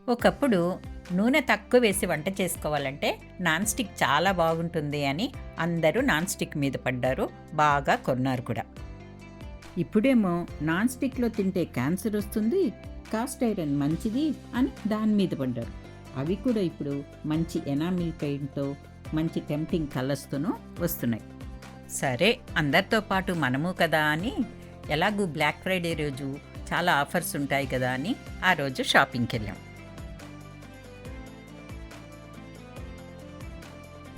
ఒకప్పుడు నూనె తక్కువ వేసి వంట చేసుకోవాలంటే నాన్ స్టిక్ చాలా బాగుంటుంది అని అందరూ నాన్ స్టిక్ మీద పడ్డారు, బాగా కొన్నారు కూడా. ఇప్పుడేమో నాన్ స్టిక్లో తింటే క్యాన్సర్ వస్తుంది, కాస్ట్ ఐరన్ మంచిది అని దాని మీద పడ్డారు. అవి కూడా ఇప్పుడు మంచి ఎనామిల్ పెయింట్తో, మంచి టెంప్టింగ్ కలర్స్తోనూ వస్తున్నాయి. సరే, అందరితో పాటు మనము కదా అని ఎలాగూ బ్లాక్ ఫ్రైడే రోజు చాలా ఆఫర్స్ ఉంటాయి కదా అని ఆ రోజు షాపింగ్కి వెళ్ళాం.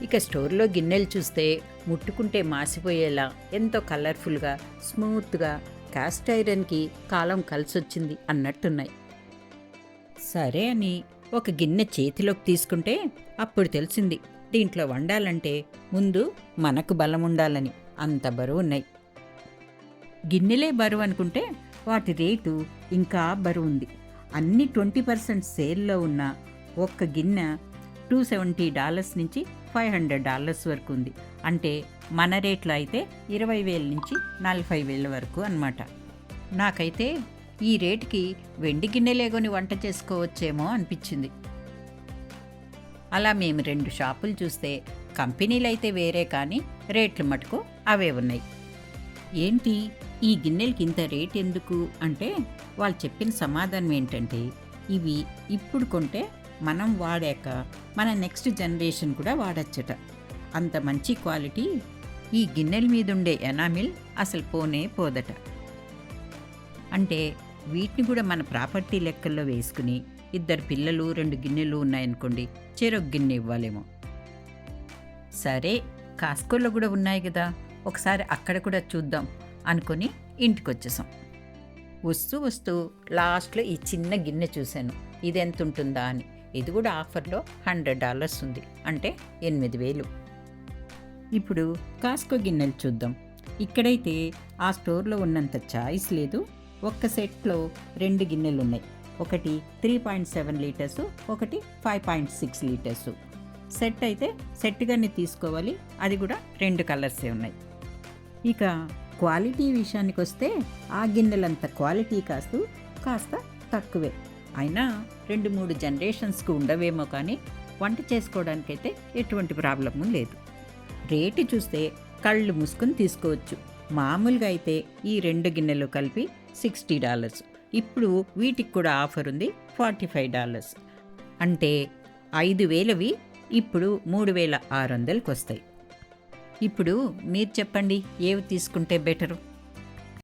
ఇక స్టోర్లో గిన్నెలు చూస్తే ముట్టుకుంటే మాసిపోయేలా ఎంతో కలర్ఫుల్గా, స్మూత్గా, కాస్ట్ ఐరన్కి కాలం కలిసొచ్చింది అన్నట్టున్నాయి. సరే అని ఒక గిన్నె చేతిలోకి తీసుకుంటే అప్పుడు తెలిసింది దీంట్లో వండాలంటే ముందు మనకు బలం ఉండాలని. అంత బరువు ఉన్నాయి. గిన్నెలే బరువు అనుకుంటే వాటి రేటు ఇంకా బరువు ఉంది. అన్ని 20% సేల్లో ఉన్న ఒక్క గిన్నె $270 నుంచి $500 వరకు ఉంది. అంటే మన రేట్లో అయితే 20,000 నుంచి 40,000 వరకు అన్నమాట. నాకైతే ఈ రేటుకి వెండి గిన్నెలేగొని వంట చేసుకోవచ్చేమో అనిపించింది. అలా మేము 2 షాపులు చూస్తే కంపెనీలు అయితే వేరే, కానీ రేట్లు మటుకు అవే ఉన్నాయి. ఏంటి ఈ గిన్నెలకి ఇంత రేట్ ఎందుకు అంటే వాళ్ళు చెప్పిన సమాధానం ఏంటంటే, ఇవి ఇప్పుడు కొంటే మనం వాడాక మన నెక్స్ట్ జనరేషన్ కూడా వాడచ్చట. అంత మంచి క్వాలిటీ ఈ గిన్నెల మీద ఉండే ఎనామిల్ అసలు పోనే పోదట. అంటే వీటిని కూడా మన ప్రాపర్టీ లెక్కల్లో వేసుకుని 2 పిల్లలు 2 గిన్నెలు ఉన్నాయనుకోండి, చెరొక గిన్నె ఇవ్వాలేమో. సరే, కాస్కోలో కూడా ఉన్నాయి కదా, ఒకసారి అక్కడ కూడా చూద్దాం అనుకొని ఇంటికొచ్చేసాం. వస్తూ లాస్ట్లో ఈ చిన్న గిన్నె చూశాను, ఇది ఎంత ఉంటుందా అని. ఇది కూడా ఆఫర్లో $100 ఉంది, అంటే 8,000. ఇప్పుడు కాస్కో గిన్నెలు చూద్దాం. ఇక్కడైతే ఆ స్టోర్లో ఉన్నంత చాయిస్ లేదు. ఒక్క సెట్లో 2 గిన్నెలు ఉన్నాయి. ఒకటి 3.7 లీటర్స్, ఒకటి 5.6 లీటర్స్. సెట్ అయితే సెట్గానే తీసుకోవాలి, అది కూడా 2 కలర్సే ఉన్నాయి. ఇక క్వాలిటీ విషయానికి వస్తే ఆ గిన్నెలంత క్వాలిటీ కాస్త తక్కువే. అయినా 2-3 జనరేషన్స్కి ఉండవేమో, కానీ వంట చేసుకోవడానికైతే ఎటువంటి ప్రాబ్లము లేదు. రేటు చూస్తే కళ్ళు మూసుకొని తీసుకోవచ్చు. మామూలుగా అయితే ఈ 2 గిన్నెలు కలిపి $60. ఇప్పుడు వీటికి కూడా ఆఫర్ ఉంది, $45. అంటే 5,000వి ఇప్పుడు 3,600కి వస్తాయి. ఇప్పుడు మీరు చెప్పండి, ఏవి తీసుకుంటే బెటరు?